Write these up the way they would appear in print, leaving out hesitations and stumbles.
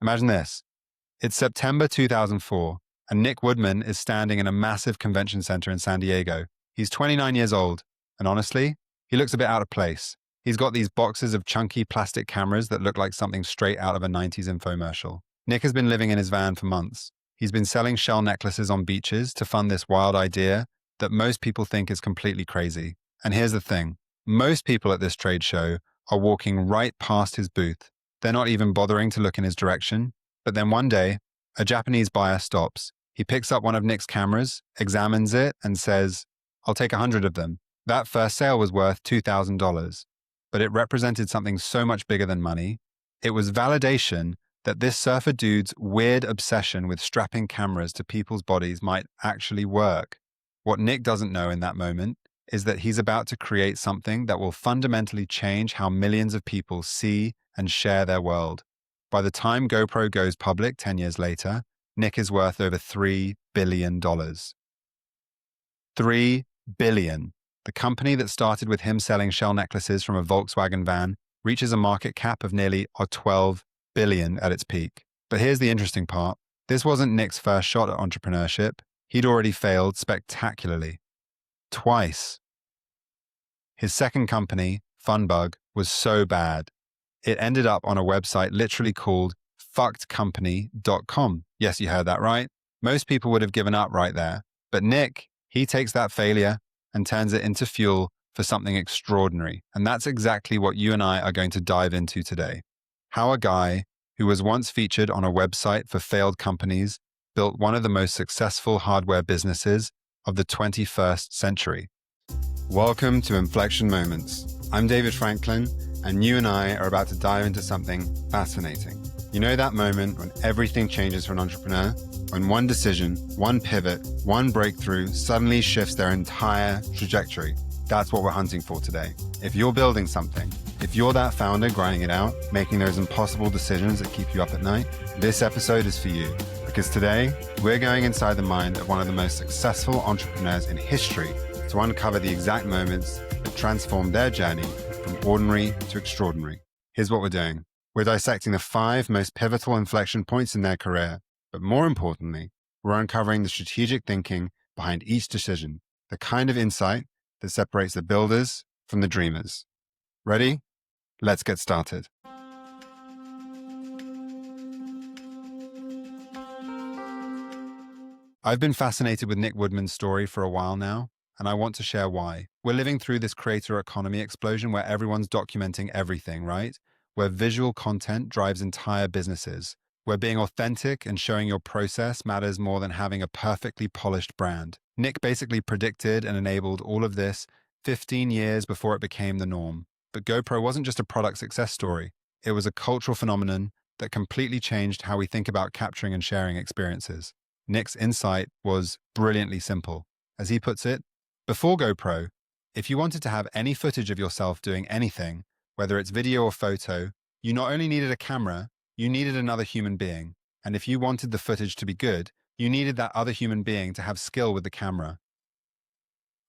Imagine this. It's September 2004, and Nick Woodman is standing in a massive convention center in San Diego. He's 29 years old, and honestly, he looks a bit out of place. He's got these boxes of chunky plastic cameras that look like something straight out of a 90s infomercial. Nick has been living in his van for months. He's been selling shell necklaces on beaches to fund this wild idea that most people think is completely crazy. And here's the thing. Most people at this trade show are walking right past his booth. They're not even bothering to look in his direction. But then one day, a Japanese buyer stops. He picks up one of Nick's cameras, examines it, and says, "I'll take 100 of them." That first sale was worth $2,000, but it represented something so much bigger than money. It was validation that this surfer dude's weird obsession with strapping cameras to people's bodies might actually work. What Nick doesn't know in that moment is that he's about to create something that will fundamentally change how millions of people see and share their world. By the time GoPro goes public 10 years later, Nick is worth over $3 billion. $3 billion. The company that started with him selling shell necklaces from a Volkswagen van reaches a market cap of nearly $12 billion at its peak. But here's the interesting part. This wasn't Nick's first shot at entrepreneurship. He'd already failed spectacularly. Twice. His second company, Funbug, was so bad. It ended up on a website literally called fuckedcompany.com. Yes, you heard that right. Most people would have given up right there. But Nick, he takes that failure and turns it into fuel for something extraordinary. And that's exactly what you and I are going to dive into today. How a guy who was once featured on a website for failed companies built one of the most successful hardware businesses of the 21st century. Welcome to Inflection Moments. I'm David Franklin, and you and I are about to dive into something fascinating. You know that moment when everything changes for an entrepreneur? When one decision, one pivot, one breakthrough suddenly shifts their entire trajectory. That's what we're hunting for today. If you're building something, if you're that founder grinding it out, making those impossible decisions that keep you up at night, this episode is for you. Because today, we're going inside the mind of one of the most successful entrepreneurs in history to uncover the exact moments that transformed their journey from ordinary to extraordinary. Here's what we're doing. We're dissecting the 5 most pivotal inflection points in their career. But more importantly, we're uncovering the strategic thinking behind each decision, the kind of insight that separates the builders from the dreamers. Ready? Let's get started. I've been fascinated with Nick Woodman's story for a while now, and I want to share why. We're living through this creator economy explosion where everyone's documenting everything, right? Where visual content drives entire businesses. Where being authentic and showing your process matters more than having a perfectly polished brand. Nick basically predicted and enabled all of this 15 years before it became the norm. But GoPro wasn't just a product success story. It was a cultural phenomenon that completely changed how we think about capturing and sharing experiences. Nick's insight was brilliantly simple. As he puts it, before GoPro, if you wanted to have any footage of yourself doing anything, whether it's video or photo, you not only needed a camera, you needed another human being. And if you wanted the footage to be good, you needed that other human being to have skill with the camera.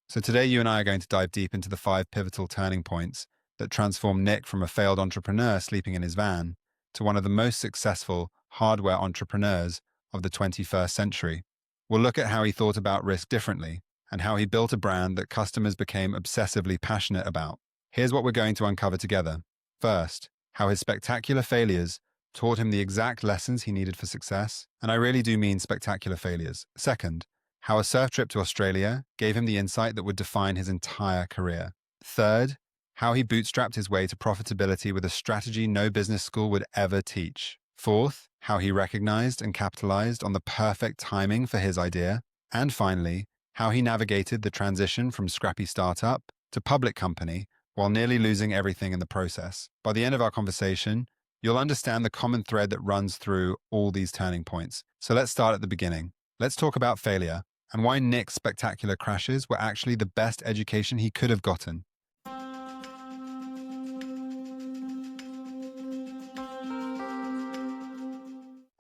So today you and I are going to dive deep into the 5 pivotal turning points that transformed Nick from a failed entrepreneur sleeping in his van to one of the most successful hardware entrepreneurs of the 21st century. We'll look at how he thought about risk differently and how he built a brand that customers became obsessively passionate about. Here's what we're going to uncover together. First, how his spectacular failures taught him the exact lessons he needed for success, and I really do mean spectacular failures. Second, how a surf trip to Australia gave him the insight that would define his entire career. Third, how he bootstrapped his way to profitability with a strategy no business school would ever teach. Fourth, how he recognized and capitalized on the perfect timing for his idea. And finally, how he navigated the transition from scrappy startup to public company while nearly losing everything in the process. By the end of our conversation, you'll understand the common thread that runs through all these turning points. So let's start at the beginning. Let's talk about failure and why Nick's spectacular crashes were actually the best education he could have gotten.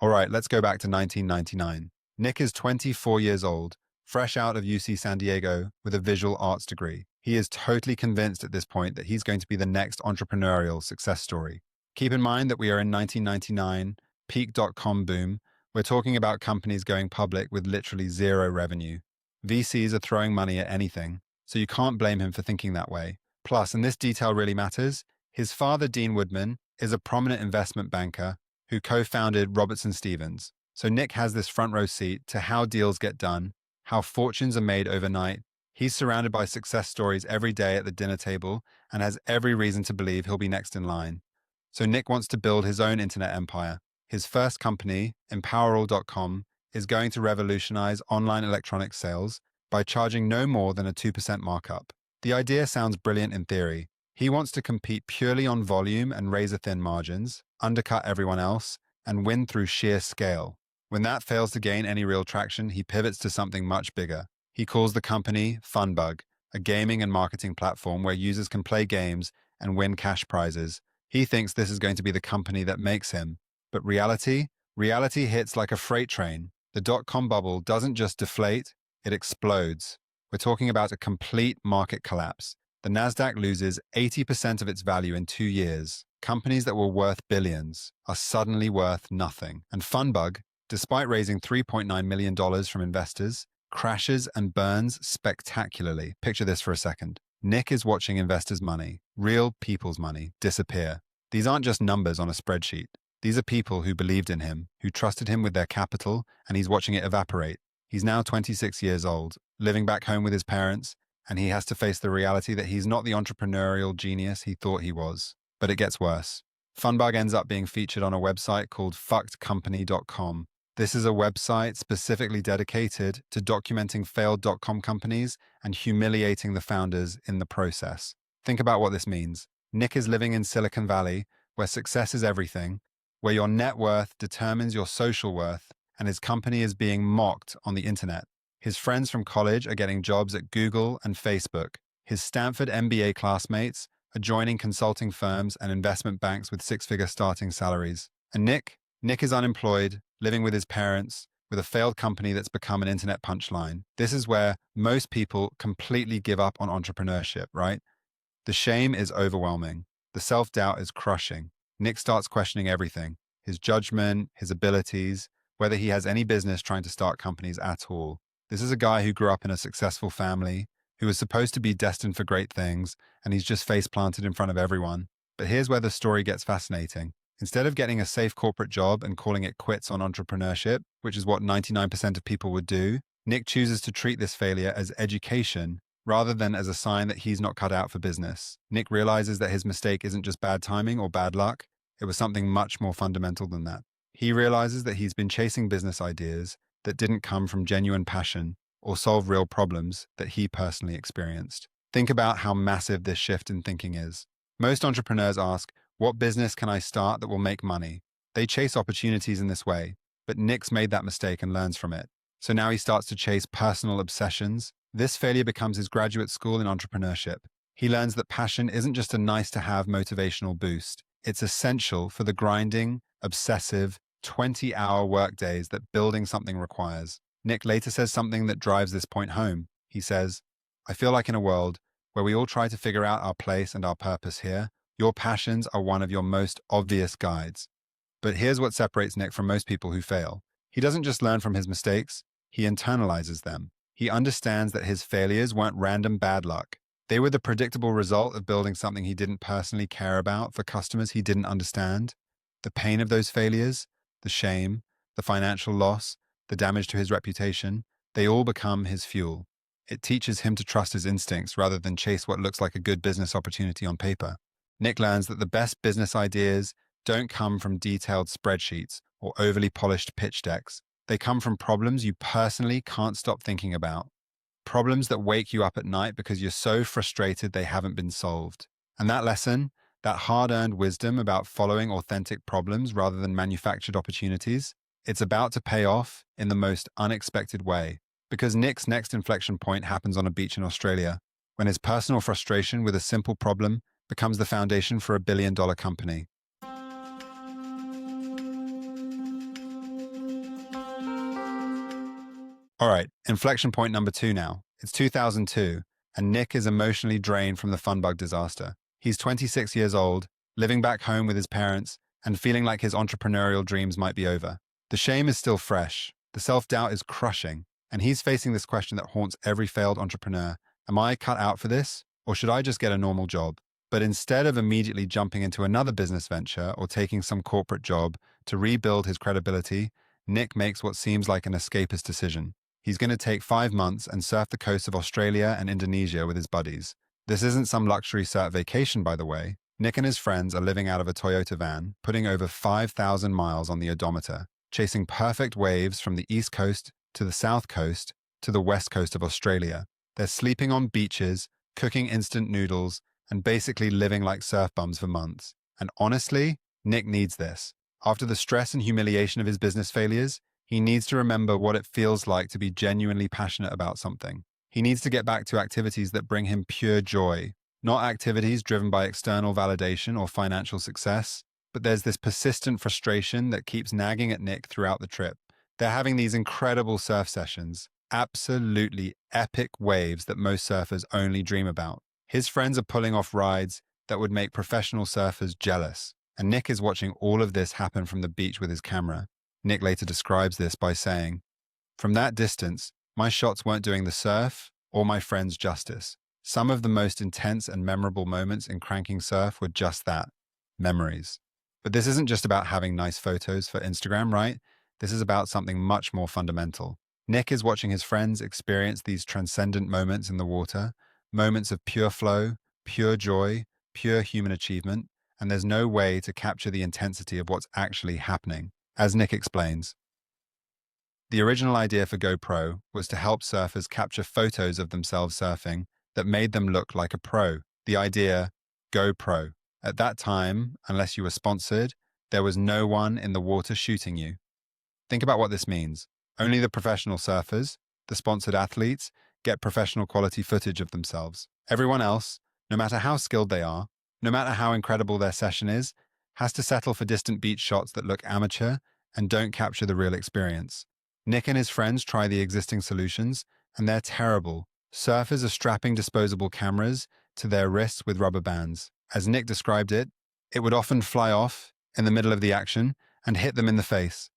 All right, let's go back to 1999. Nick is 24 years old, fresh out of UC San Diego with a visual arts degree. He is totally convinced at this point that he's going to be the next entrepreneurial success story. Keep in mind that we are in 1999, peak dot-com boom, we're talking about companies going public with literally zero revenue. VCs are throwing money at anything, so you can't blame him for thinking that way. Plus, and this detail really matters, his father, Dean Woodman, is a prominent investment banker who co-founded Robertson Stevens. So Nick has this front row seat to how deals get done, how fortunes are made overnight. He's surrounded by success stories every day at the dinner table and has every reason to believe he'll be next in line. So Nick wants to build his own internet empire. His first company, empowerall.com, is going to revolutionize online electronics sales by charging no more than a 2% markup. The idea sounds brilliant in theory. He wants to compete purely on volume and razor-thin margins, undercut everyone else, and win through sheer scale. When that fails to gain any real traction, he pivots to something much bigger. He calls the company Funbug, a gaming and marketing platform where users can play games and win cash prizes. He thinks this is going to be the company that makes him. But reality hits like a freight train. The dot-com bubble doesn't just deflate, it explodes. We're talking about a complete market collapse. The Nasdaq loses 80% of its value in 2 years. Companies that were worth billions are suddenly worth nothing. And Funbug, despite raising $3.9 million from investors, crashes and burns spectacularly. Picture this for a second. Nick is watching investors' money, real people's money, disappear. These aren't just numbers on a spreadsheet. These are people who believed in him, who trusted him with their capital, and he's watching it evaporate. He's now 26 years old, living back home with his parents, and he has to face the reality that he's not the entrepreneurial genius he thought he was. But it gets worse. Funbug ends up being featured on a website called fuckedcompany.com. This is a website specifically dedicated to documenting failed dot-com companies and humiliating the founders in the process. Think about what this means. Nick is living in Silicon Valley, where success is everything, where your net worth determines your social worth, and his company is being mocked on the internet. His friends from college are getting jobs at Google and Facebook. His Stanford MBA classmates are joining consulting firms and investment banks with six-figure starting salaries. And Nick is unemployed, living with his parents, with a failed company that's become an internet punchline. This is where most people completely give up on entrepreneurship, right? The shame is overwhelming. The self-doubt is crushing. Nick starts questioning everything, his judgment, his abilities, whether he has any business trying to start companies at all. This is a guy who grew up in a successful family, who was supposed to be destined for great things, and he's just face-planted in front of everyone. But here's where the story gets fascinating. Instead of getting a safe corporate job and calling it quits on entrepreneurship, which is what 99% of people would do, Nick chooses to treat this failure as education rather than as a sign that he's not cut out for business. Nick realizes that his mistake isn't just bad timing or bad luck, it was something much more fundamental than that. He realizes that he's been chasing business ideas that didn't come from genuine passion or solve real problems that he personally experienced. Think about how massive this shift in thinking is. Most entrepreneurs ask, what business can I start that will make money? They chase opportunities in this way, but Nick's made that mistake and learns from it. So now he starts to chase personal obsessions. This failure becomes his graduate school in entrepreneurship. He learns that passion isn't just a nice-to-have motivational boost. It's essential for the grinding, obsessive, 20-hour workdays that building something requires. Nick later says something that drives this point home. He says, I feel like in a world where we all try to figure out our place and our purpose here, your passions are one of your most obvious guides. But here's what separates Nick from most people who fail. He doesn't just learn from his mistakes, he internalizes them. He understands that his failures weren't random bad luck. They were the predictable result of building something he didn't personally care about for customers he didn't understand. The pain of those failures, the shame, the financial loss, the damage to his reputation, they all become his fuel. It teaches him to trust his instincts rather than chase what looks like a good business opportunity on paper. Nick learns that the best business ideas don't come from detailed spreadsheets or overly polished pitch decks. They come from problems you personally can't stop thinking about. Problems that wake you up at night because you're so frustrated they haven't been solved. And that lesson, that hard-earned wisdom about following authentic problems rather than manufactured opportunities, it's about to pay off in the most unexpected way. Because Nick's next inflection point happens on a beach in Australia, when his personal frustration with a simple problem becomes the foundation for $1 billion company. All right, inflection point number 2 now. It's 2002, and Nick is emotionally drained from the Funbug disaster. He's 26 years old, living back home with his parents, and feeling like his entrepreneurial dreams might be over. The shame is still fresh, the self-doubt is crushing, and he's facing this question that haunts every failed entrepreneur. Am I cut out for this, or should I just get a normal job? But instead of immediately jumping into another business venture or taking some corporate job to rebuild his credibility, Nick makes what seems like an escapist decision. He's going to take 5 months and surf the coast of Australia and Indonesia with his buddies. This isn't some luxury surf vacation, by the way. Nick and his friends are living out of a Toyota van, putting over 5,000 miles on the odometer, chasing perfect waves from the east coast to the south coast to the west coast of Australia. They're sleeping on beaches, cooking instant noodles, and basically living like surf bums for months. And honestly, Nick needs this. After the stress and humiliation of his business failures, he needs to remember what it feels like to be genuinely passionate about something. He needs to get back to activities that bring him pure joy, not activities driven by external validation or financial success. But there's this persistent frustration that keeps nagging at Nick throughout the trip. They're having these incredible surf sessions, absolutely epic waves that most surfers only dream about. His friends are pulling off rides that would make professional surfers jealous, and Nick is watching all of this happen from the beach with his camera. Nick later describes this by saying, "From that distance, my shots weren't doing the surf or my friends justice. Some of the most intense and memorable moments in cranking surf were just that, memories." But this isn't just about having nice photos for Instagram, right? This is about something much more fundamental. Nick is watching his friends experience these transcendent moments in the water, moments of pure flow, pure joy, pure human achievement, and there's no way to capture the intensity of what's actually happening. As Nick explains, the original idea for GoPro was to help surfers capture photos of themselves surfing that made them look like a pro. The idea, GoPro. At that time, unless you were sponsored, there was no one in the water shooting you. Think about what this means. Only the professional surfers, the sponsored athletes, get professional quality footage of themselves. Everyone else, no matter how skilled they are, no matter how incredible their session is, has to settle for distant beach shots that look amateur and don't capture the real experience. Nick and his friends try the existing solutions, and they're terrible. Surfers are strapping disposable cameras to their wrists with rubber bands. As Nick described it, it would often fly off in the middle of the action and hit them in the face.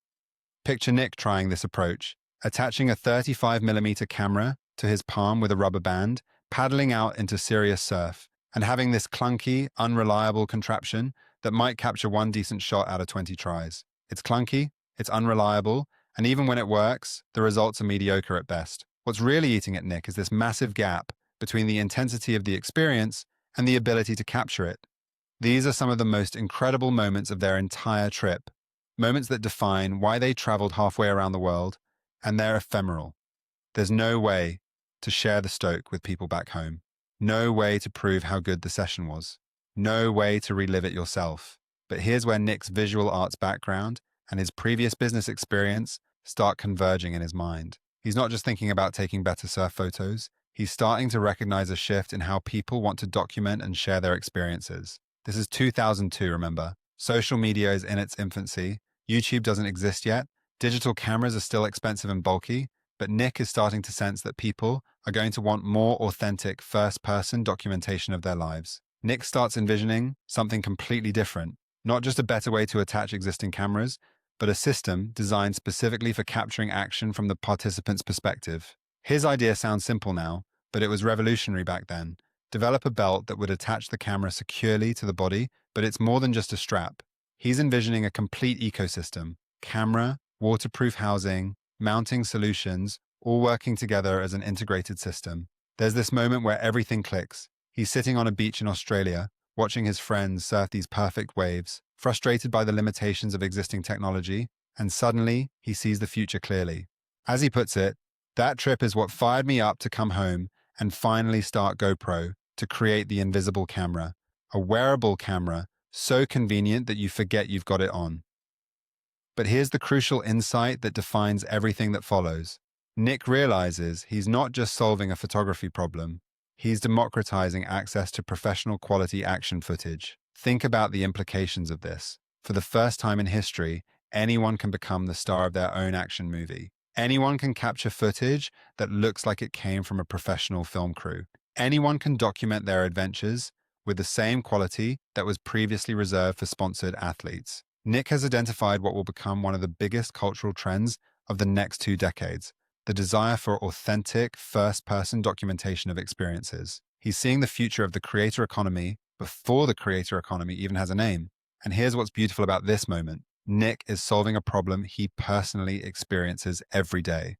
Picture Nick trying this approach, attaching a 35mm camera to his palm with a rubber band, paddling out into serious surf, and having this clunky, unreliable contraption that might capture one decent shot out of 20 tries. It's clunky, it's unreliable, and even when it works, the results are mediocre at best. What's really eating at Nick is this massive gap between the intensity of the experience and the ability to capture it. These are some of the most incredible moments of their entire trip, moments that define why they traveled halfway around the world, and they're ephemeral. There's no way to share the stoke with people back home. No way to prove how good the session was. No way to relive it yourself. But here's where Nick's visual arts background and his previous business experience start converging in his mind. He's not just thinking about taking better surf photos, he's starting to recognize a shift in how people want to document and share their experiences. This is 2002, remember. Social media is in its infancy. YouTube doesn't exist yet. Digital cameras are still expensive and bulky, but Nick is starting to sense that people are going to want more authentic first-person documentation of their lives. Nick starts envisioning something completely different, not just a better way to attach existing cameras, but a system designed specifically for capturing action from the participant's perspective. His idea sounds simple now, but it was revolutionary back then. Develop a belt that would attach the camera securely to the body, but it's more than just a strap. He's envisioning a complete ecosystem: camera, waterproof housing, mounting solutions, all working together as an integrated system. There's this moment where everything clicks. He's sitting on a beach in Australia, watching his friends surf these perfect waves, frustrated by the limitations of existing technology, and suddenly he sees the future clearly. As he puts it, "That trip is what fired me up to come home and finally start GoPro, to create the invisible camera, a wearable camera so convenient that you forget you've got it on." But here's the crucial insight that defines everything that follows. Nick realizes he's not just solving a photography problem, he's democratizing access to professional quality action footage. Think about the implications of this. For the first time in history, anyone can become the star of their own action movie. Anyone can capture footage that looks like it came from a professional film crew. Anyone can document their adventures with the same quality that was previously reserved for sponsored athletes. Nick has identified what will become one of the biggest cultural trends of the next 2 decades: the desire for authentic, first-person documentation of experiences. He's seeing the future of the creator economy before the creator economy even has a name. And here's what's beautiful about this moment. Nick is solving a problem he personally experiences every day.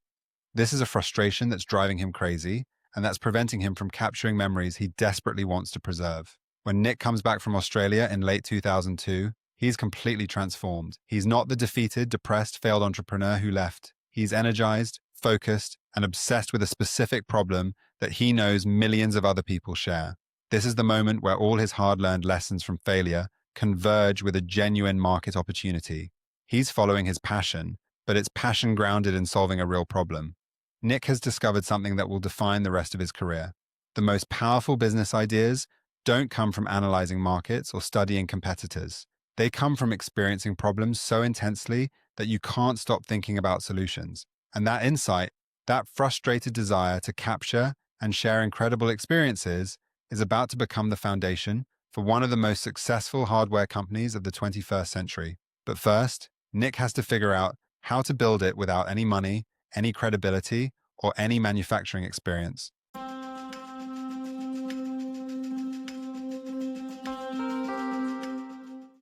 This is a frustration that's driving him crazy, and that's preventing him from capturing memories he desperately wants to preserve. When Nick comes back from Australia in late 2002, he's completely transformed. He's not the defeated, depressed, failed entrepreneur who left. He's energized, focused, and obsessed with a specific problem that he knows millions of other people share. This is the moment where all his hard-learned lessons from failure converge with a genuine market opportunity. He's following his passion, but it's passion grounded in solving a real problem. Nick has discovered something that will define the rest of his career. The most powerful business ideas don't come from analyzing markets or studying competitors. They come from experiencing problems so intensely that you can't stop thinking about solutions. And that insight, that frustrated desire to capture and share incredible experiences, is about to become the foundation for one of the most successful hardware companies of the 21st century. But first, Nick has to figure out how to build it without any money, any credibility, or any manufacturing experience.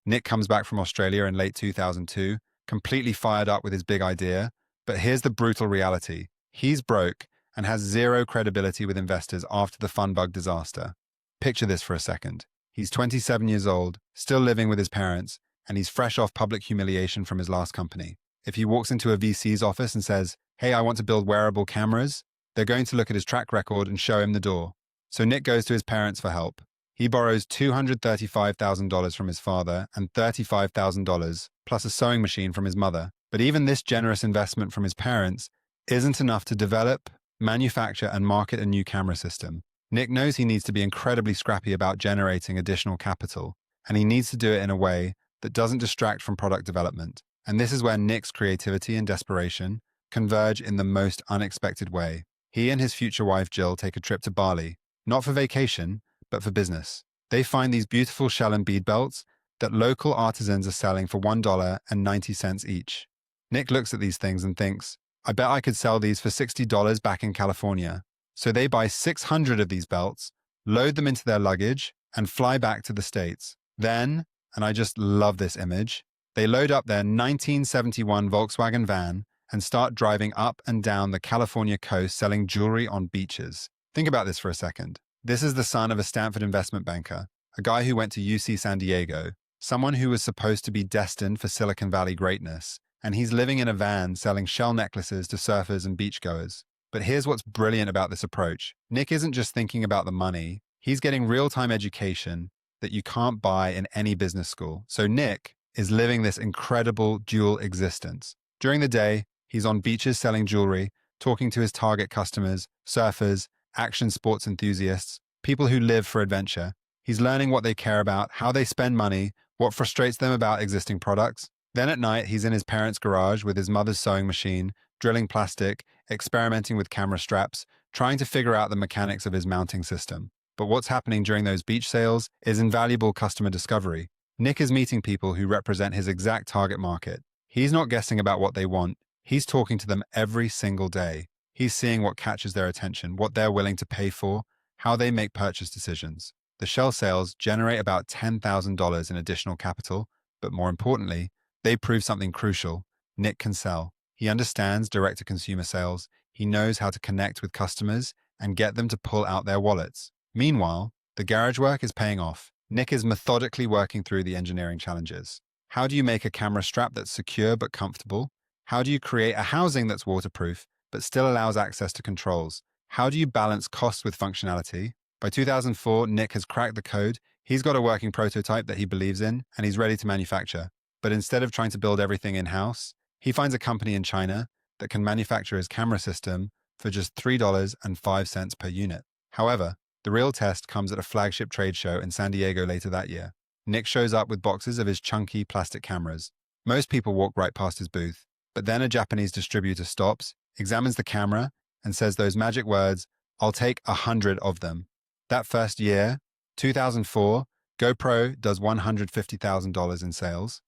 Nick comes back from Australia in late 2002, completely fired up with his big idea. But here's the brutal reality. He's broke and has zero credibility with investors after the Funbug disaster. Picture this for a second. He's 27 years old, still living with his parents, and he's fresh off public humiliation from his last company. If he walks into a VC's office and says, "Hey, I want to build wearable cameras," they're going to look at his track record and show him the door. So Nick goes to his parents for help. He borrows $235,000 from his father and $35,000 plus a sewing machine from his mother. But even this generous investment from his parents isn't enough to develop, manufacture, and market a new camera system. Nick knows he needs to be incredibly scrappy about generating additional capital, and he needs to do it in a way that doesn't distract from product development. And this is where Nick's creativity and desperation converge in the most unexpected way. He and his future wife Jill take a trip to Bali, not for vacation, but for business. They find these beautiful shell and bead belts that local artisans are selling for $1.90 each. Nick looks at these things and thinks, I bet I could sell these for $60 back in California. So they buy 600 of these belts, load them into their luggage, and fly back to the States. Then, and I just love this image, they load up their 1971 Volkswagen van and start driving up and down the California coast selling jewelry on beaches. Think about this for a second. This is the son of a Stanford investment banker, a guy who went to UC San Diego, someone who was supposed to be destined for Silicon Valley greatness, and he's living in a van selling shell necklaces to surfers and beachgoers. But here's what's brilliant about this approach. Nick isn't just thinking about the money, he's getting real-time education that you can't buy in any business school. So Nick is living this incredible dual existence. During the day, he's on beaches selling jewelry, talking to his target customers, surfers, action sports enthusiasts, people who live for adventure. He's learning what they care about, how they spend money, what frustrates them about existing products. Then at night, he's in his parents' garage with his mother's sewing machine, drilling plastic, experimenting with camera straps, trying to figure out the mechanics of his mounting system. But what's happening during those beach sales is invaluable customer discovery. Nick is meeting people who represent his exact target market. He's not guessing about what they want. He's talking to them every single day. He's seeing what catches their attention, what they're willing to pay for, how they make purchase decisions. The shell sales generate about $10,000 in additional capital, but more importantly, they prove something crucial. Nick can sell. He understands direct-to-consumer sales. He knows how to connect with customers and get them to pull out their wallets. Meanwhile, the garage work is paying off. Nick is methodically working through the engineering challenges. How do you make a camera strap that's secure but comfortable? How do you create a housing that's waterproof but still allows access to controls? How do you balance cost with functionality? By 2004, Nick has cracked the code. He's got a working prototype that he believes in, and he's ready to manufacture. But instead of trying to build everything in-house, he finds a company in China that can manufacture his camera system for just $3.05 per unit. However, the real test comes at a flagship trade show in San Diego later that year. Nick shows up with boxes of his chunky plastic cameras. Most people walk right past his booth, but then a Japanese distributor stops, examines the camera, and says those magic words, "I'll take 100 of them." That first year, 2004, GoPro does $150,000 in sales.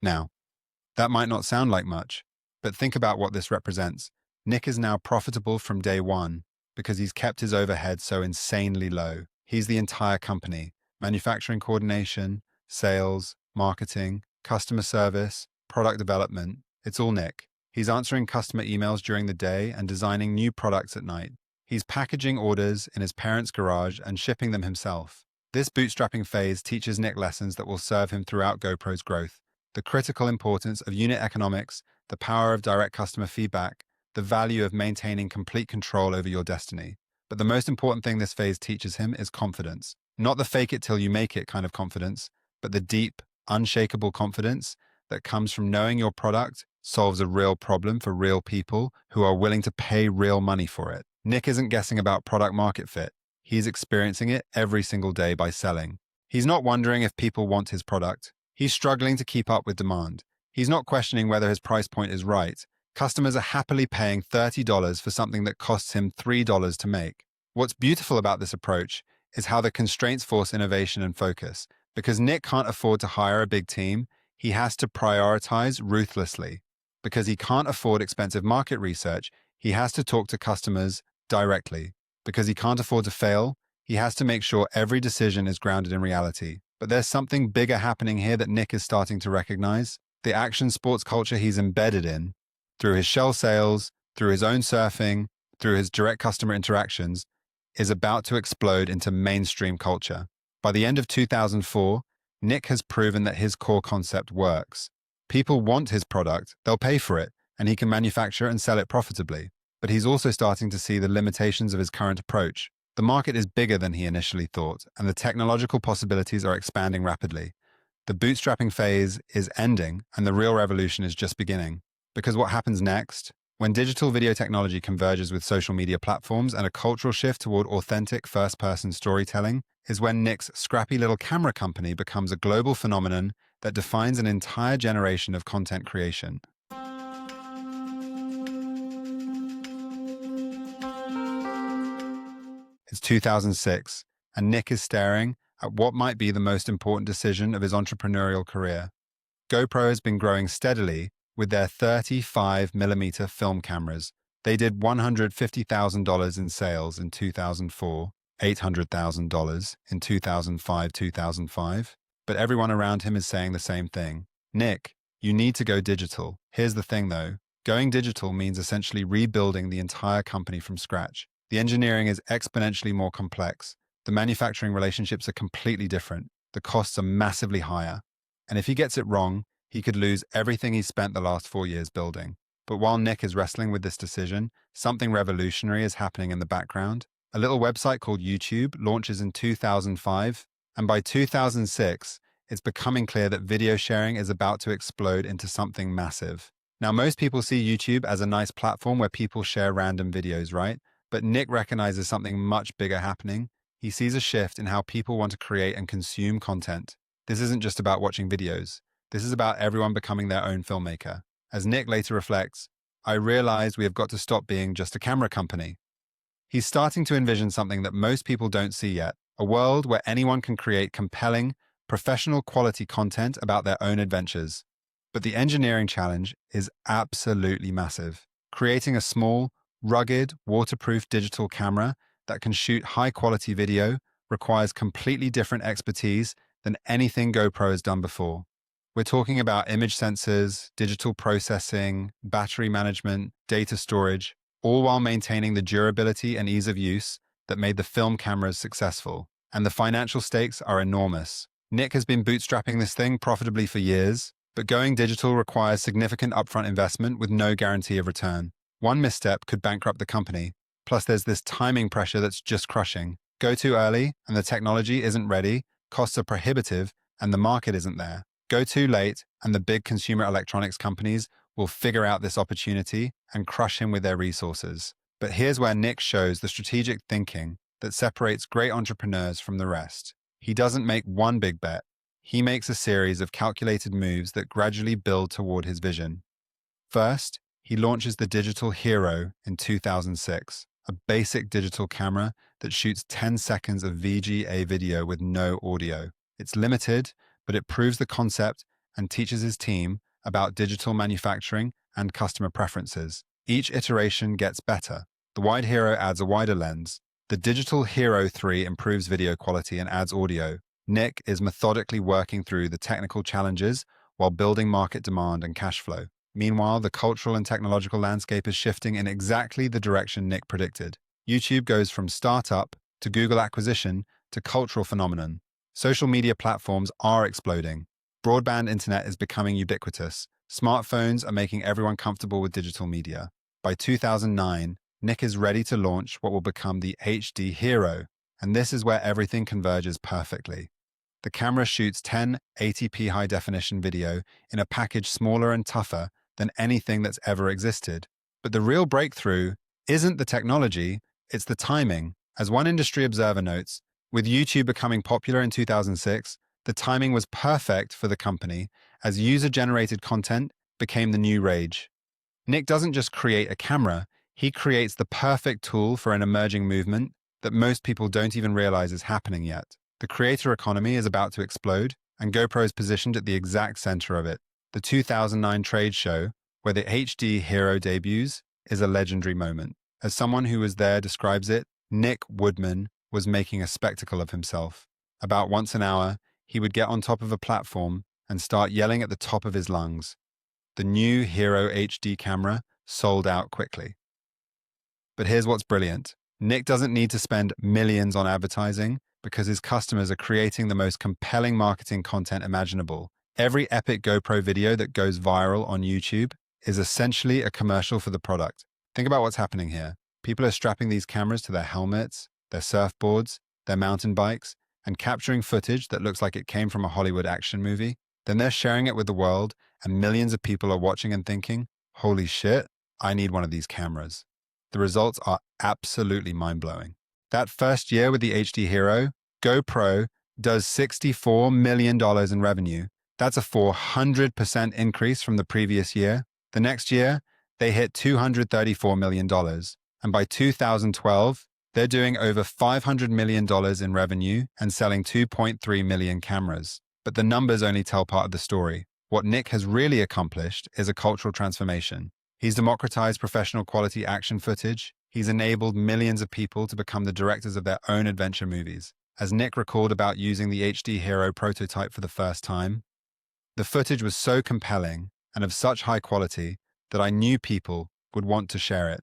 Now, that might not sound like much, but think about what this represents. Nick is now profitable from day one because he's kept his overhead so insanely low. He's the entire company: manufacturing coordination, sales, marketing, customer service, product development. It's all Nick. He's answering customer emails during the day and designing new products at night. He's packaging orders in his parents' garage and shipping them himself. This bootstrapping phase teaches Nick lessons that will serve him throughout GoPro's growth: the critical importance of unit economics, the power of direct customer feedback, the value of maintaining complete control over your destiny. But the most important thing this phase teaches him is confidence. Not the fake it till you make it kind of confidence, but the deep, unshakable confidence that comes from knowing your product solves a real problem for real people who are willing to pay real money for it. Nick isn't guessing about product market fit. He's experiencing it every single day by selling. He's not wondering if people want his product. He's struggling to keep up with demand. He's not questioning whether his price point is right. Customers are happily paying $30 for something that costs him $3 to make. What's beautiful about this approach is how the constraints force innovation and focus. Because Nick can't afford to hire a big team, he has to prioritize ruthlessly. Because he can't afford expensive market research, he has to talk to customers directly. Because he can't afford to fail, he has to make sure every decision is grounded in reality. But there's something bigger happening here that Nick is starting to recognize. The action sports culture he's embedded in, through his shell sales, through his own surfing, through his direct customer interactions, is about to explode into mainstream culture. By the end of 2004, Nick has proven that his core concept works. People want his product, they'll pay for it, and he can manufacture and sell it profitably. But he's also starting to see the limitations of his current approach. The market is bigger than he initially thought, and the technological possibilities are expanding rapidly. The bootstrapping phase is ending, and the real revolution is just beginning. Because what happens next? When digital video technology converges with social media platforms and a cultural shift toward authentic first-person storytelling, is when Nick's scrappy little camera company becomes a global phenomenon that defines an entire generation of content creation. It's 2006, and Nick is staring at what might be the most important decision of his entrepreneurial career. GoPro has been growing steadily with their 35mm film cameras. They did $150,000 in sales in 2004, $800,000 in 2005. But everyone around him is saying the same thing. Nick, you need to go digital. Here's the thing though. Going digital means essentially rebuilding the entire company from scratch. The engineering is exponentially more complex. The manufacturing relationships are completely different. The costs are massively higher. And if he gets it wrong, he could lose everything he's spent the last 4 years building. But while Nick is wrestling with this decision, something revolutionary is happening in the background. A little website called YouTube launches in 2005, and by 2006, it's becoming clear that video sharing is about to explode into something massive. Now, most people see YouTube as a nice platform where people share random videos, right? But Nick recognizes something much bigger happening. He sees a shift in how people want to create and consume content. This isn't just about watching videos. This is about everyone becoming their own filmmaker. As Nick later reflects, I realize we have got to stop being just a camera company. He's starting to envision something that most people don't see yet, a world where anyone can create compelling, professional quality content about their own adventures. But the engineering challenge is absolutely massive. Creating a small, rugged, waterproof digital camera that can shoot high-quality video requires completely different expertise than anything GoPro has done before. We're talking about image sensors, digital processing, battery management, data storage, all while maintaining the durability and ease of use that made the film cameras successful. And the financial stakes are enormous. Nick has been bootstrapping this thing profitably for years, but going digital requires significant upfront investment with no guarantee of return. One misstep could bankrupt the company. Plus, there's this timing pressure that's just crushing. Go too early, and the technology isn't ready, costs are prohibitive, and the market isn't there. Go too late, and the big consumer electronics companies will figure out this opportunity and crush him with their resources. But here's where Nick shows the strategic thinking that separates great entrepreneurs from the rest. He doesn't make one big bet. He makes a series of calculated moves that gradually build toward his vision. First, he launches the Digital Hero in 2006, a basic digital camera that shoots 10 seconds of VGA video with no audio. It's limited, but it proves the concept and teaches his team about digital manufacturing and customer preferences. Each iteration gets better. The Wide Hero adds a wider lens. The Digital Hero 3 improves video quality and adds audio. Nick is methodically working through the technical challenges while building market demand and cash flow. Meanwhile, the cultural and technological landscape is shifting in exactly the direction Nick predicted. YouTube goes from startup to Google acquisition to cultural phenomenon. Social media platforms are exploding. Broadband internet is becoming ubiquitous. Smartphones are making everyone comfortable with digital media. By 2009, Nick is ready to launch what will become the HD Hero, and this is where everything converges perfectly. The camera shoots 1080p high-definition video in a package smaller and tougher than anything that's ever existed. But the real breakthrough isn't the technology, it's the timing. As one industry observer notes, with YouTube becoming popular in 2006, the timing was perfect for the company as user-generated content became the new rage. Nick doesn't just create a camera, he creates the perfect tool for an emerging movement that most people don't even realize is happening yet. The creator economy is about to explode, and GoPro is positioned at the exact center of it. The 2009 trade show, where the HD Hero debuts, is a legendary moment. As someone who was there describes it, Nick Woodman was making a spectacle of himself. About once an hour, he would get on top of a platform and start yelling at the top of his lungs. The new Hero HD camera sold out quickly. But here's what's brilliant. Nick doesn't need to spend millions on advertising because his customers are creating the most compelling marketing content imaginable. Every epic GoPro video that goes viral on YouTube is essentially a commercial for the product. Think about what's happening here. People are strapping these cameras to their helmets, their surfboards, their mountain bikes, and capturing footage that looks like it came from a Hollywood action movie. Then they're sharing it with the world, and millions of people are watching and thinking, holy shit, I need one of these cameras. The results are absolutely mind-blowing. That first year with the HD Hero, GoPro does $64 million in revenue. That's a 400% increase from the previous year. The next year, they hit $234 million. And by 2012, they're doing over $500 million in revenue and selling 2.3 million cameras. But the numbers only tell part of the story. What Nick has really accomplished is a cultural transformation. He's democratized professional quality action footage. He's enabled millions of people to become the directors of their own adventure movies. As Nick recalled about using the HD Hero prototype for the first time, the footage was so compelling and of such high quality that I knew people would want to share it.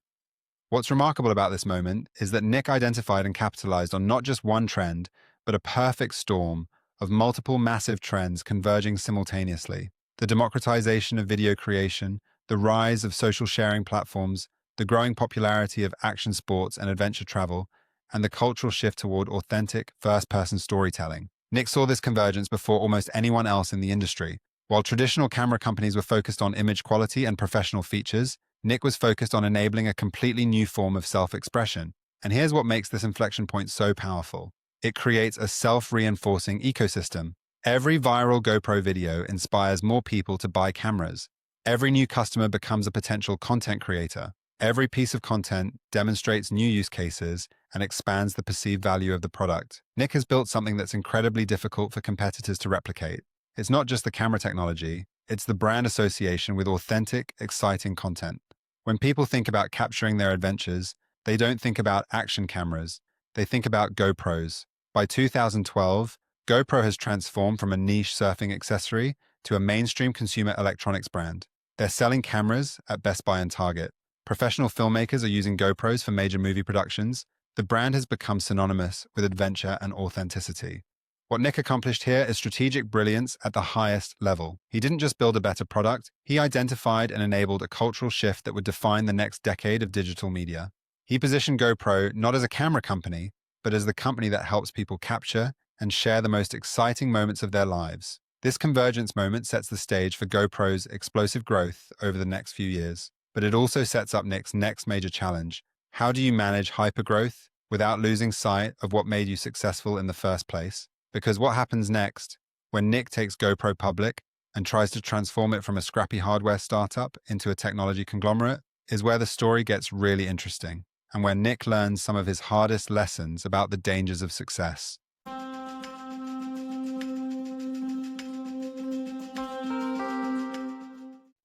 What's remarkable about this moment is that Nick identified and capitalized on not just one trend, but a perfect storm of multiple massive trends converging simultaneously. The democratization of video creation, the rise of social sharing platforms, the growing popularity of action sports and adventure travel, and the cultural shift toward authentic, first-person storytelling. Nick saw this convergence before almost anyone else in the industry. While traditional camera companies were focused on image quality and professional features, Nick was focused on enabling a completely new form of self-expression. And here's what makes this inflection point so powerful. It creates a self-reinforcing ecosystem. Every viral GoPro video inspires more people to buy cameras. Every new customer becomes a potential content creator. Every piece of content demonstrates new use cases and expands the perceived value of the product. Nick has built something that's incredibly difficult for competitors to replicate. It's not just the camera technology, it's the brand association with authentic, exciting content. When people think about capturing their adventures, they don't think about action cameras, they think about GoPros. By 2012, GoPro has transformed from a niche surfing accessory to a mainstream consumer electronics brand. They're selling cameras at Best Buy and Target. Professional filmmakers are using GoPros for major movie productions. The brand has become synonymous with adventure and authenticity. What Nick accomplished here is strategic brilliance at the highest level. He didn't just build a better product, he identified and enabled a cultural shift that would define the next decade of digital media. He positioned GoPro not as a camera company, but as the company that helps people capture and share the most exciting moments of their lives. This convergence moment sets the stage for GoPro's explosive growth over the next few years. But it also sets up Nick's next major challenge. How do you manage hypergrowth without losing sight of what made you successful in the first place? Because what happens next, when Nick takes GoPro public and tries to transform it from a scrappy hardware startup into a technology conglomerate, is where the story gets really interesting, and where Nick learns some of his hardest lessons about the dangers of success.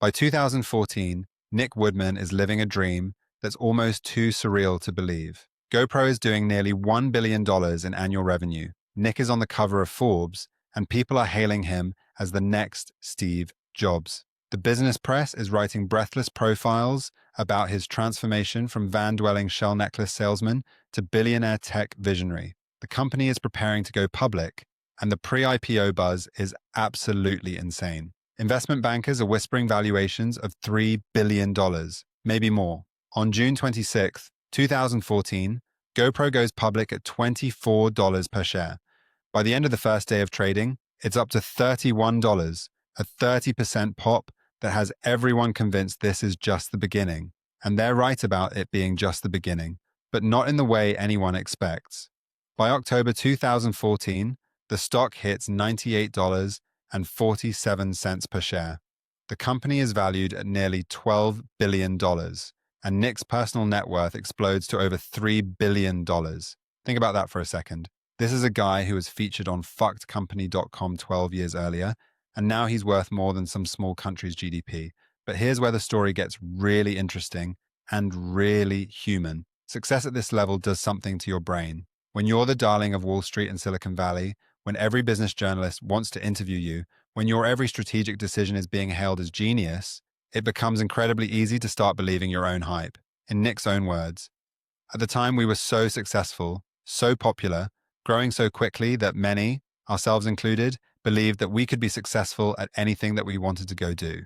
By 2014, Nick Woodman is living a dream that's almost too surreal to believe. GoPro is doing nearly $1 billion in annual revenue. Nick is on the cover of Forbes, and people are hailing him as the next Steve Jobs. The business press is writing breathless profiles about his transformation from van-dwelling shell necklace salesman to billionaire tech visionary. The company is preparing to go public, and the pre-IPO buzz is absolutely insane. Investment bankers are whispering valuations of $3 billion, maybe more. On June 26, 2014, GoPro goes public at $24 per share. By the end of the first day of trading, it's up to $31, a 30% pop that has everyone convinced this is just the beginning. And they're right about it being just the beginning, but not in the way anyone expects. By October 2014, the stock hits $98.47 per share. The company is valued at nearly $12 billion, and Nick's personal net worth explodes to over $3 billion. Think about that for a second. This is a guy who was featured on fuckedcompany.com 12 years earlier, and now he's worth more than some small country's GDP. But here's where the story gets really interesting and really human. Success at this level does something to your brain. When you're the darling of Wall Street and Silicon Valley, when every business journalist wants to interview you, when your every strategic decision is being hailed as genius, it becomes incredibly easy to start believing your own hype. In Nick's own words, "At the time we were so successful, so popular, growing so quickly that many, ourselves included, believed that we could be successful at anything that we wanted to go do."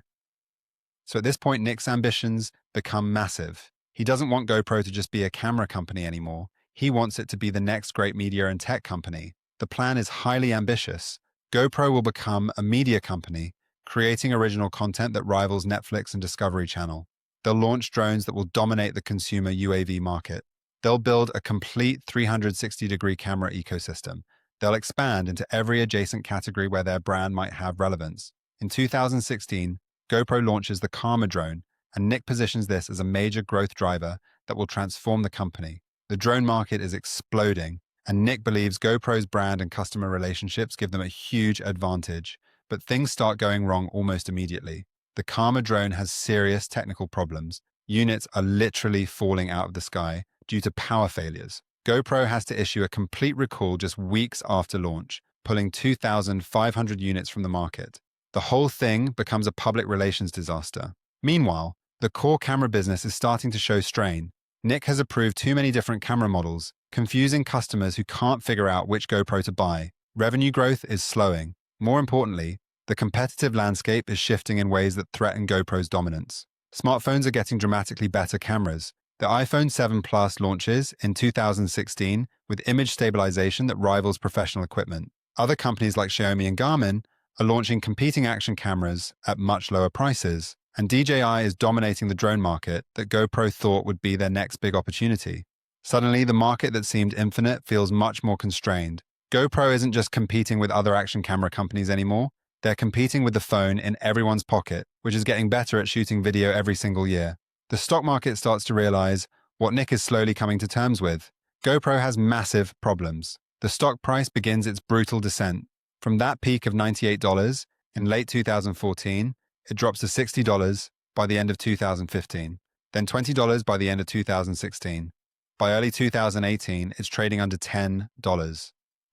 So at this point, Nick's ambitions become massive. He doesn't want GoPro to just be a camera company anymore. He wants it to be the next great media and tech company. The plan is highly ambitious. GoPro will become a media company, creating original content that rivals Netflix and Discovery Channel. They'll launch drones that will dominate the consumer UAV market. They'll build a complete 360-degree camera ecosystem. They'll expand into every adjacent category where their brand might have relevance. In 2016, GoPro launches the Karma drone, and Nick positions this as a major growth driver that will transform the company. The drone market is exploding, and Nick believes GoPro's brand and customer relationships give them a huge advantage. But things start going wrong almost immediately. The Karma drone has serious technical problems. Units are literally falling out of the sky due to power failures. GoPro has to issue a complete recall just weeks after launch, pulling 2,500 units from the market. The whole thing becomes a public relations disaster. Meanwhile, the core camera business is starting to show strain. Nick has approved too many different camera models, confusing customers who can't figure out which GoPro to buy. Revenue growth is slowing. More importantly, the competitive landscape is shifting in ways that threaten GoPro's dominance. Smartphones are getting dramatically better cameras. The iPhone 7 Plus launches in 2016 with image stabilization that rivals professional equipment. Other companies like Xiaomi and Garmin are launching competing action cameras at much lower prices. And DJI is dominating the drone market that GoPro thought would be their next big opportunity. Suddenly, the market that seemed infinite feels much more constrained. GoPro isn't just competing with other action camera companies anymore. They're competing with the phone in everyone's pocket, which is getting better at shooting video every single year. The stock market starts to realize what Nick is slowly coming to terms with. GoPro has massive problems. The stock price begins its brutal descent. From that peak of $98 in late 2014, it drops to $60 by the end of 2015, then $20 by the end of 2016. By early 2018, it's trading under $10.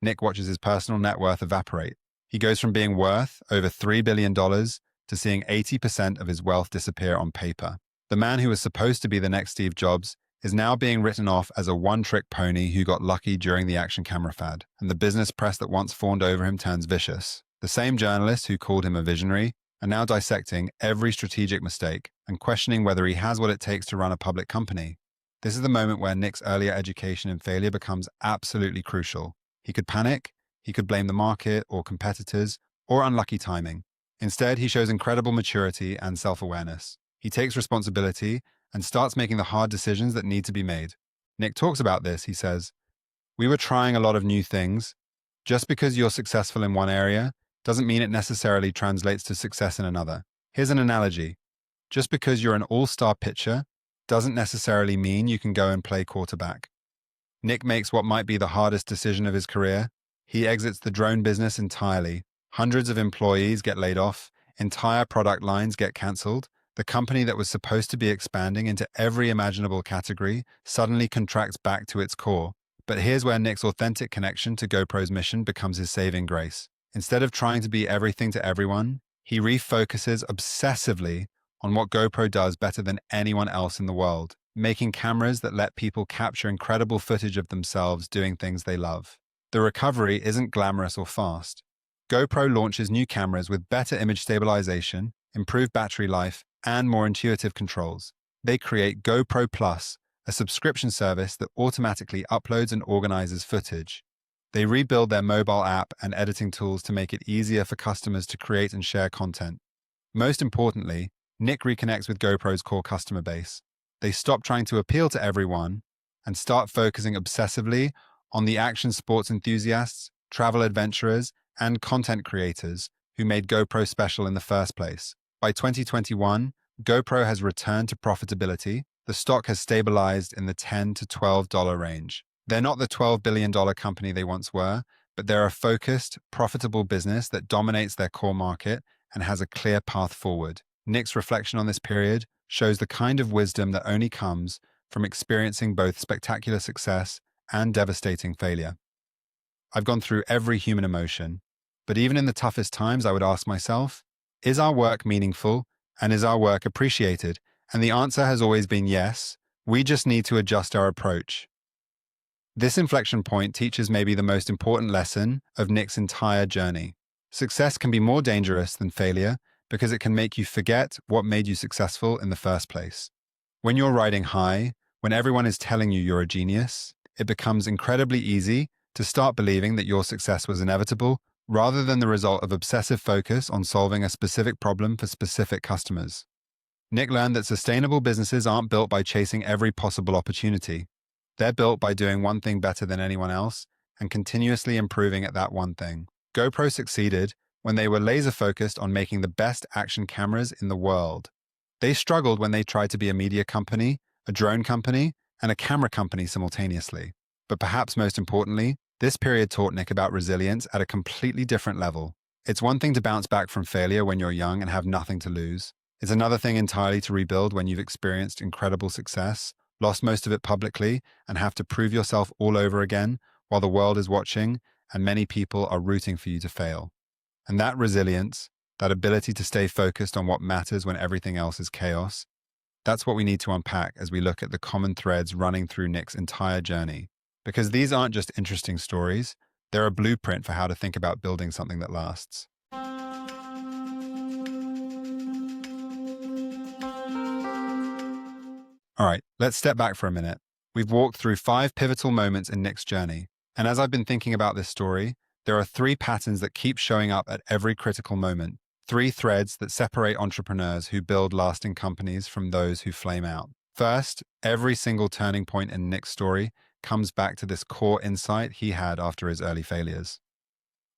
Nick watches his personal net worth evaporate. He goes from being worth over $3 billion to seeing 80% of his wealth disappear on paper. The man who was supposed to be the next Steve Jobs is now being written off as a one-trick pony who got lucky during the action camera fad, and the business press that once fawned over him turns vicious. The same journalists who called him a visionary are now dissecting every strategic mistake and questioning whether he has what it takes to run a public company. This is the moment where Nick's earlier education and failure becomes absolutely crucial. He could panic, he could blame the market or competitors, or unlucky timing. Instead, he shows incredible maturity and self-awareness. He takes responsibility and starts making the hard decisions that need to be made. Nick talks about this. He says, "We were trying a lot of new things. Just because you're successful in one area doesn't mean it necessarily translates to success in another. Here's an analogy. Just because you're an all-star pitcher doesn't necessarily mean you can go and play quarterback." Nick makes what might be the hardest decision of his career. He exits the drone business entirely. Hundreds of employees get laid off. Entire product lines get cancelled. The company that was supposed to be expanding into every imaginable category suddenly contracts back to its core. But here's where Nick's authentic connection to GoPro's mission becomes his saving grace. Instead of trying to be everything to everyone, he refocuses obsessively on what GoPro does better than anyone else in the world, making cameras that let people capture incredible footage of themselves doing things they love. The recovery isn't glamorous or fast. GoPro launches new cameras with better image stabilization, improved battery life, and more intuitive controls. They create GoPro Plus, a subscription service that automatically uploads and organizes footage. They rebuild their mobile app and editing tools to make it easier for customers to create and share content. Most importantly, Nick reconnects with GoPro's core customer base. They stop trying to appeal to everyone and start focusing obsessively on the action sports enthusiasts, travel adventurers, and content creators who made GoPro special in the first place. By 2021, GoPro has returned to profitability. The stock has stabilized in the $10 to $12 range. They're not the $12 billion company they once were, but they're a focused, profitable business that dominates their core market and has a clear path forward. Nick's reflection on this period shows the kind of wisdom that only comes from experiencing both spectacular success and devastating failure. I've gone through every human emotion, but even in the toughest times, I would ask myself, is our work meaningful and is our work appreciated? And the answer has always been yes. We just need to adjust our approach. This inflection point teaches maybe the most important lesson of Nick's entire journey. Success can be more dangerous than failure because it can make you forget what made you successful in the first place. When you're riding high, when everyone is telling you you're a genius, it becomes incredibly easy to start believing that your success was inevitable rather than the result of obsessive focus on solving a specific problem for specific customers. Nick learned that sustainable businesses aren't built by chasing every possible opportunity. They're built by doing one thing better than anyone else and continuously improving at that one thing. GoPro succeeded when they were laser-focused on making the best action cameras in the world. They struggled when they tried to be a media company, a drone company, and a camera company simultaneously. But perhaps most importantly, this period taught Nick about resilience at a completely different level. It's one thing to bounce back from failure when you're young and have nothing to lose. It's another thing entirely to rebuild when you've experienced incredible success, lost most of it publicly, and have to prove yourself all over again while the world is watching and many people are rooting for you to fail. And that resilience, that ability to stay focused on what matters when everything else is chaos, that's what we need to unpack as we look at the common threads running through Nick's entire journey. Because these aren't just interesting stories, they're a blueprint for how to think about building something that lasts. All right, let's step back for a minute. We've walked through 5 pivotal moments in Nick's journey. And as I've been thinking about this story, there are 3 patterns that keep showing up at every critical moment. 3 threads that separate entrepreneurs who build lasting companies from those who flame out. First, every single turning point in Nick's story comes back to this core insight he had after his early failures.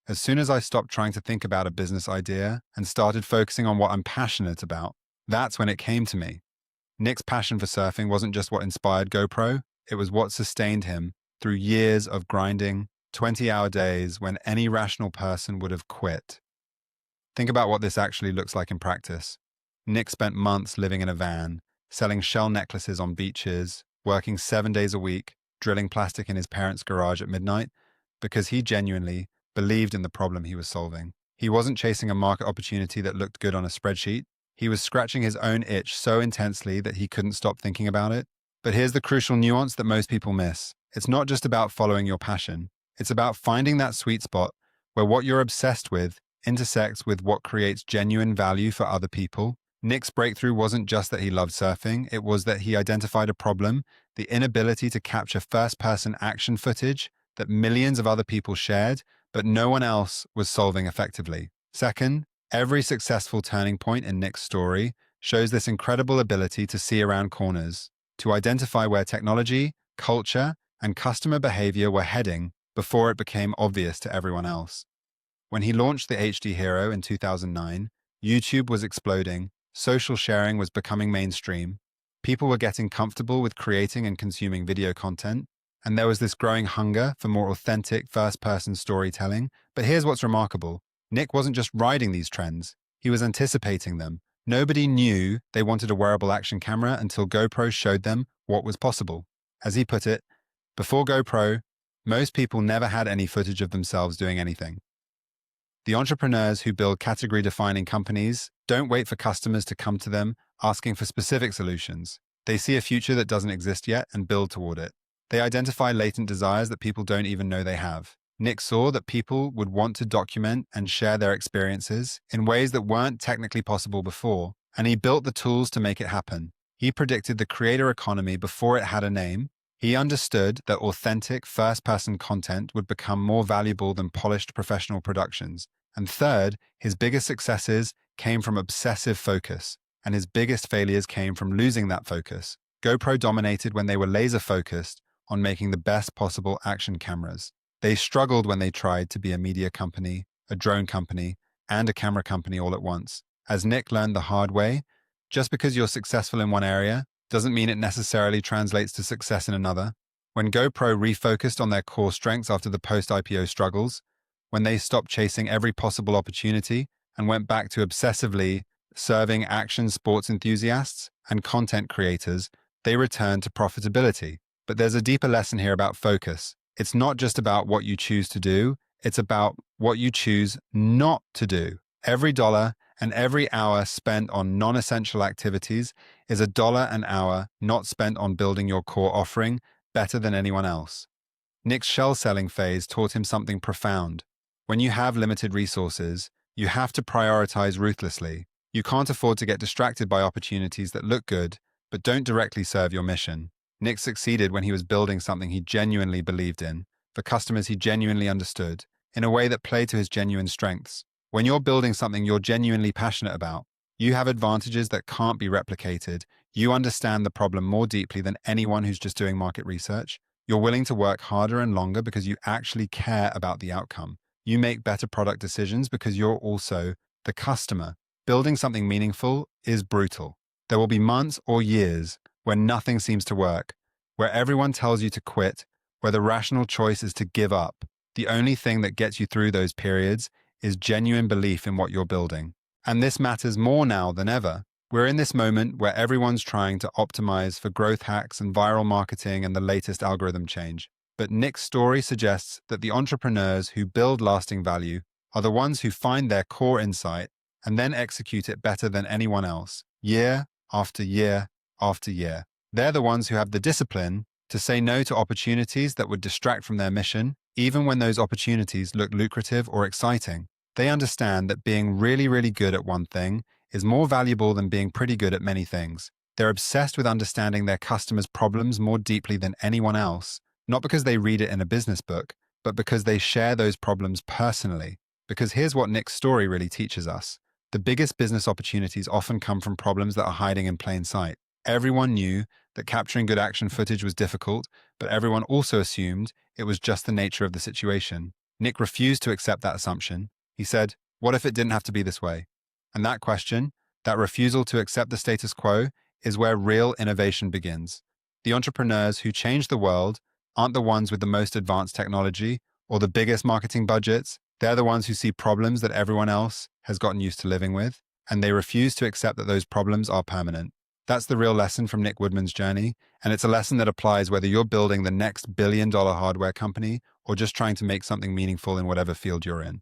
As soon as I stopped trying to think about a business idea and started focusing on what I'm passionate about, that's when it came to me. Nick's passion for surfing wasn't just what inspired GoPro, it was what sustained him through years of grinding, 20-hour days when any rational person would have quit. Think about what this actually looks like in practice. Nick spent months living in a van, selling shell necklaces on beaches, working 7 days a week, drilling plastic in his parents' garage at midnight, because he genuinely believed in the problem he was solving. He wasn't chasing a market opportunity that looked good on a spreadsheet. He was scratching his own itch so intensely that he couldn't stop thinking about it. But here's the crucial nuance that most people miss. It's not just about following your passion. It's about finding that sweet spot where what you're obsessed with intersects with what creates genuine value for other people. Nick's breakthrough wasn't just that he loved surfing, it was that he identified a problem, the inability to capture first-person action footage that millions of other people shared, but no one else was solving effectively. Second, every successful turning point in Nick's story shows this incredible ability to see around corners, to identify where technology, culture, and customer behavior were heading before it became obvious to everyone else. When he launched the HD Hero in 2009, YouTube was exploding, social sharing was becoming mainstream, people were getting comfortable with creating and consuming video content, and there was this growing hunger for more authentic first-person storytelling. But here's what's remarkable. Nick wasn't just riding these trends, He was anticipating them. Nobody knew they wanted a wearable action camera until GoPro showed them what was possible. As he put it, before GoPro, most people never had any footage of themselves doing anything. The entrepreneurs who build category-defining companies don't wait for customers to come to them asking for specific solutions. They see a future that doesn't exist yet and build toward it. They identify latent desires that people don't even know they have. Nick saw that people would want to document and share their experiences in ways that weren't technically possible before, and he built the tools to make it happen. He predicted the creator economy before it had a name. He understood that authentic, first-person content would become more valuable than polished professional productions. And third, his biggest successes came from obsessive focus, and his biggest failures came from losing that focus. GoPro dominated when they were laser-focused on making the best possible action cameras. They struggled when they tried to be a media company, a drone company, and a camera company all at once. As Nick learned the hard way, just because you're successful in one area doesn't mean it necessarily translates to success in another. When GoPro refocused on their core strengths after the post-IPO struggles, when they stopped chasing every possible opportunity and went back to obsessively serving action sports enthusiasts and content creators, they returned to profitability. But there's a deeper lesson here about focus. It's not just about what you choose to do, it's about what you choose not to do. Every dollar and every hour spent on non-essential activities is a dollar an hour not spent on building your core offering better than anyone else. Nick's shell-selling phase taught him something profound. When you have limited resources, you have to prioritize ruthlessly. You can't afford to get distracted by opportunities that look good, but don't directly serve your mission. Nick succeeded when he was building something he genuinely believed in, for customers he genuinely understood, in a way that played to his genuine strengths. When you're building something you're genuinely passionate about, you have advantages that can't be replicated. You understand the problem more deeply than anyone who's just doing market research. You're willing to work harder and longer because you actually care about the outcome. You make better product decisions because you're also the customer. Building something meaningful is brutal. There will be months or years where nothing seems to work, where everyone tells you to quit, where the rational choice is to give up. The only thing that gets you through those periods is genuine belief in what you're building. And this matters more now than ever. We're in this moment where everyone's trying to optimize for growth hacks and viral marketing and the latest algorithm change. But Nick's story suggests that the entrepreneurs who build lasting value are the ones who find their core insight and then execute it better than anyone else, year after year after year. They're the ones who have the discipline to say no to opportunities that would distract from their mission, even when those opportunities look lucrative or exciting. They understand that being really, really good at one thing is more valuable than being pretty good at many things. They're obsessed with understanding their customers' problems more deeply than anyone else, not because they read it in a business book, but because they share those problems personally. Because here's what Nick's story really teaches us. The biggest business opportunities often come from problems that are hiding in plain sight. Everyone knew that capturing good action footage was difficult, but everyone also assumed it was just the nature of the situation. Nick refused to accept that assumption. He said, "What if it didn't have to be this way?" And that question, that refusal to accept the status quo, is where real innovation begins. The entrepreneurs who change the world aren't the ones with the most advanced technology or the biggest marketing budgets. They're the ones who see problems that everyone else has gotten used to living with, and they refuse to accept that those problems are permanent. That's the real lesson from Nick Woodman's journey, and it's a lesson that applies whether you're building the next billion-dollar hardware company or just trying to make something meaningful in whatever field you're in.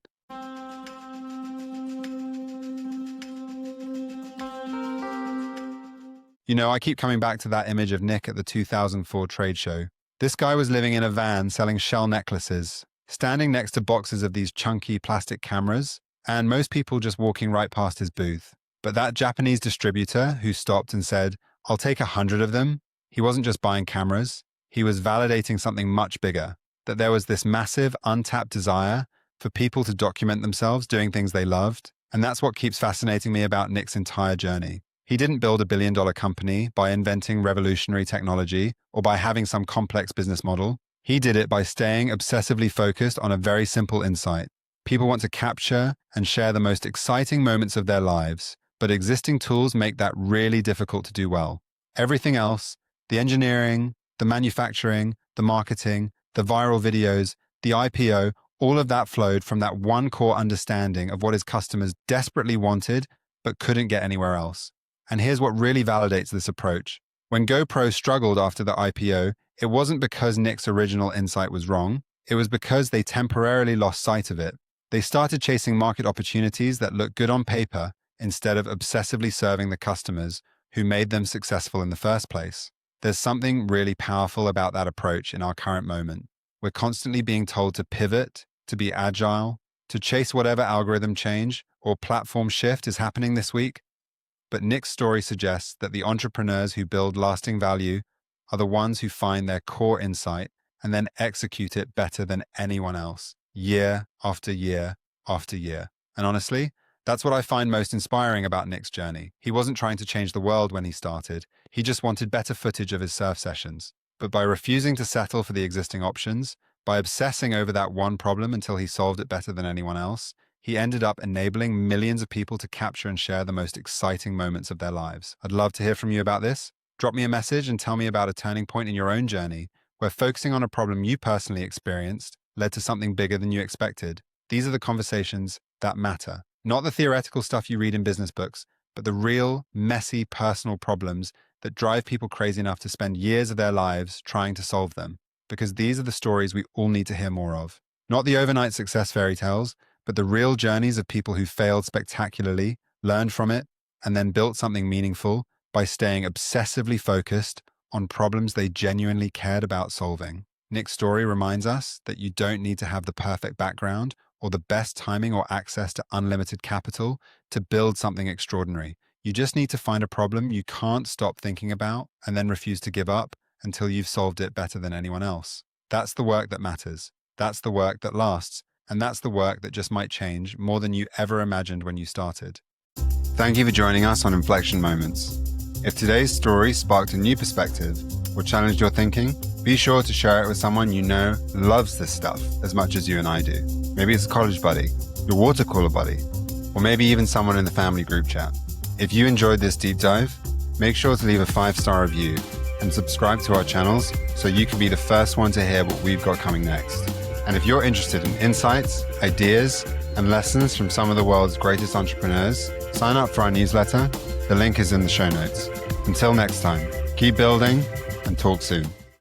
You know, I keep coming back to that image of Nick at the 2004 trade show. This guy was living in a van selling shell necklaces, standing next to boxes of these chunky plastic cameras, and most people just walking right past his booth. But that Japanese distributor who stopped and said, "I'll take 100 of them," he wasn't just buying cameras, he was validating something much bigger, that there was this massive, untapped desire for people to document themselves doing things they loved. And that's what keeps fascinating me about Nick's entire journey. He didn't build a billion-dollar company by inventing revolutionary technology or by having some complex business model. He did it by staying obsessively focused on a very simple insight. People want to capture and share the most exciting moments of their lives, but existing tools make that really difficult to do well. Everything else, the engineering, the manufacturing, the marketing, the viral videos, the IPO, All of that flowed from that one core understanding of what his customers desperately wanted but couldn't get anywhere else. And here's what really validates this approach. When GoPro struggled after the IPO, it wasn't because Nick's original insight was wrong. It was because they temporarily lost sight of it. They started chasing market opportunities that looked good on paper instead of obsessively serving the customers who made them successful in the first place. There's something really powerful about that approach in our current moment. We're constantly being told to pivot, to be agile, to chase whatever algorithm change or platform shift is happening this week. But Nick's story suggests that the entrepreneurs who build lasting value are the ones who find their core insight and then execute it better than anyone else, year after year after year. And honestly, that's what I find most inspiring about Nick's journey. He wasn't trying to change the world when he started. He just wanted better footage of his surf sessions. But by refusing to settle for the existing options, by obsessing over that one problem until he solved it better than anyone else, he ended up enabling millions of people to capture and share the most exciting moments of their lives. I'd love to hear from you about this. Drop me a message and tell me about a turning point in your own journey where focusing on a problem you personally experienced led to something bigger than you expected. These are the conversations that matter. Not the theoretical stuff you read in business books, but the real, messy, personal problems that drive people crazy enough to spend years of their lives trying to solve them. Because these are the stories we all need to hear more of. Not the overnight success fairy tales, but the real journeys of people who failed spectacularly, learned from it, and then built something meaningful by staying obsessively focused on problems they genuinely cared about solving. Nick's story reminds us that you don't need to have the perfect background or the best timing or access to unlimited capital to build something extraordinary. You just need to find a problem you can't stop thinking about and then refuse to give up until you've solved it better than anyone else. That's the work that matters. That's the work that lasts. And that's the work that just might change more than you ever imagined when you started. Thank you for joining us on Inflection Moments. If today's story sparked a new perspective or challenged your thinking, be sure to share it with someone you know loves this stuff as much as you and I do. Maybe it's a college buddy, your water cooler buddy, or maybe even someone in the family group chat. If you enjoyed this deep dive, make sure to leave a 5-star review and subscribe to our channels so you can be the first one to hear what we've got coming next. And if you're interested in insights, ideas, and lessons from some of the world's greatest entrepreneurs, sign up for our newsletter. The link is in the show notes. Until next time, keep building and talk soon.